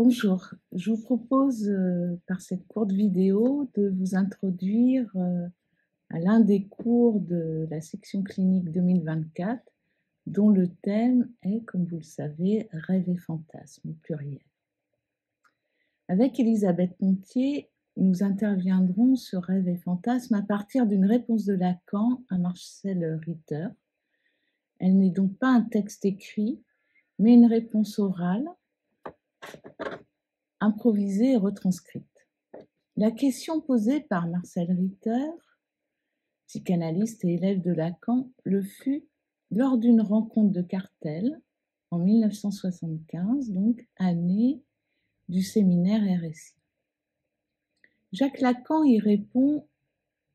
Bonjour, je vous propose par cette courte vidéo de vous introduire à l'un des cours de la section clinique 2024 dont le thème est, comme vous le savez, rêve et fantasme au pluriel. Avec Elisabeth Pontier, nous interviendrons sur rêve et fantasme à partir d'une réponse de Lacan à Marcel Ritter. Elle n'est donc pas un texte écrit, mais une réponse orale improvisée et retranscrite. La question posée par Marcel Ritter, psychanalyste et élève de Lacan, le fut lors d'une rencontre de cartel en 1975, donc année du séminaire RSI. Jacques Lacan y répond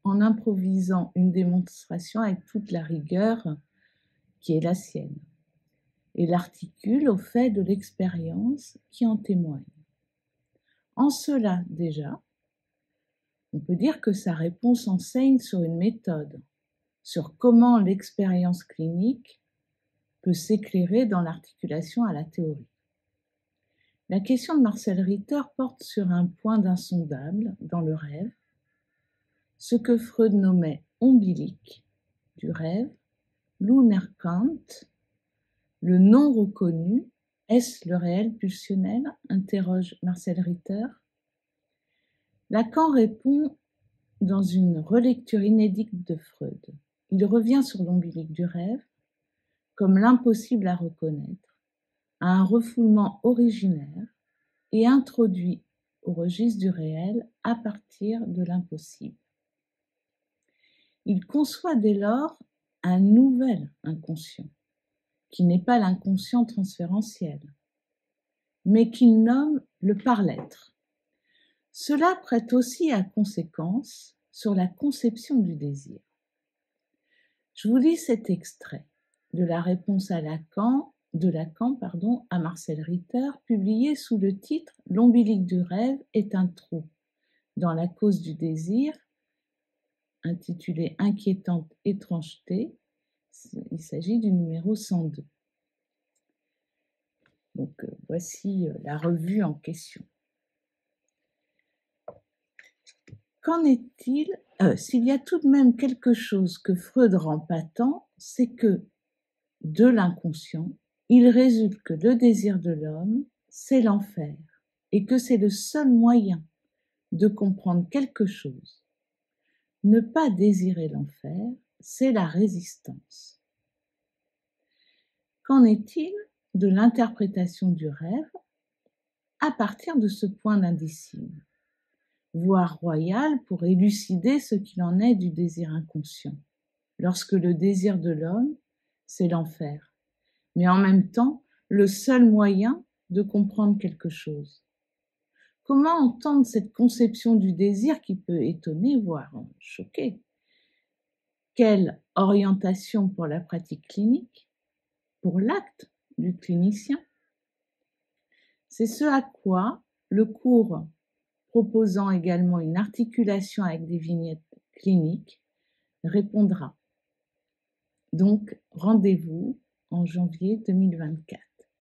en improvisant une démonstration avec toute la rigueur qui est la sienne, et l'articule au fait de l'expérience qui en témoigne. En cela, déjà, on peut dire que sa réponse enseigne sur une méthode, sur comment l'expérience clinique peut s'éclairer dans l'articulation à la théorie. La question de Marcel Ritter porte sur un point d'insondable dans le rêve, ce que Freud nommait ombilique du rêve, l'unerkannt, le non reconnu. Est-ce le réel pulsionnel? Interroge Marcel Ritter. Lacan répond dans une relecture inédite de Freud. Il revient sur l'ombilique du rêve comme l'impossible à reconnaître, à un refoulement originaire et introduit au registre du réel à partir de l'impossible. Il conçoit dès lors un nouvel inconscient, qui n'est pas l'inconscient transférentiel, mais qu'il nomme le par-l'être. Cela prête aussi à conséquence sur la conception du désir. Je vous lis cet extrait de la réponse de Lacan à Marcel Ritter, publié sous le titre « L'ombilique du rêve est un trou dans la cause du désir », intitulé « Inquiétante étrangeté ». Il s'agit du numéro 102. Donc, voici la revue en question. Qu'en est-il? S'il y a tout de même quelque chose que Freud rend patent, c'est que, de l'inconscient, il résulte que le désir de l'homme, c'est l'enfer, et que c'est le seul moyen de comprendre quelque chose. Ne pas désirer l'enfer, c'est la résistance. Qu'en est-il de l'interprétation du rêve à partir de ce point d'indicible, voire royal, pour élucider ce qu'il en est du désir inconscient, lorsque le désir de l'homme, c'est l'enfer, mais en même temps le seul moyen de comprendre quelque chose? Comment entendre cette conception du désir qui peut étonner, voire choquer? Quelle orientation pour la pratique clinique, pour l'acte du clinicien? C'est ce à quoi le cours, proposant également une articulation avec des vignettes cliniques, répondra. Donc, rendez-vous en janvier 2024.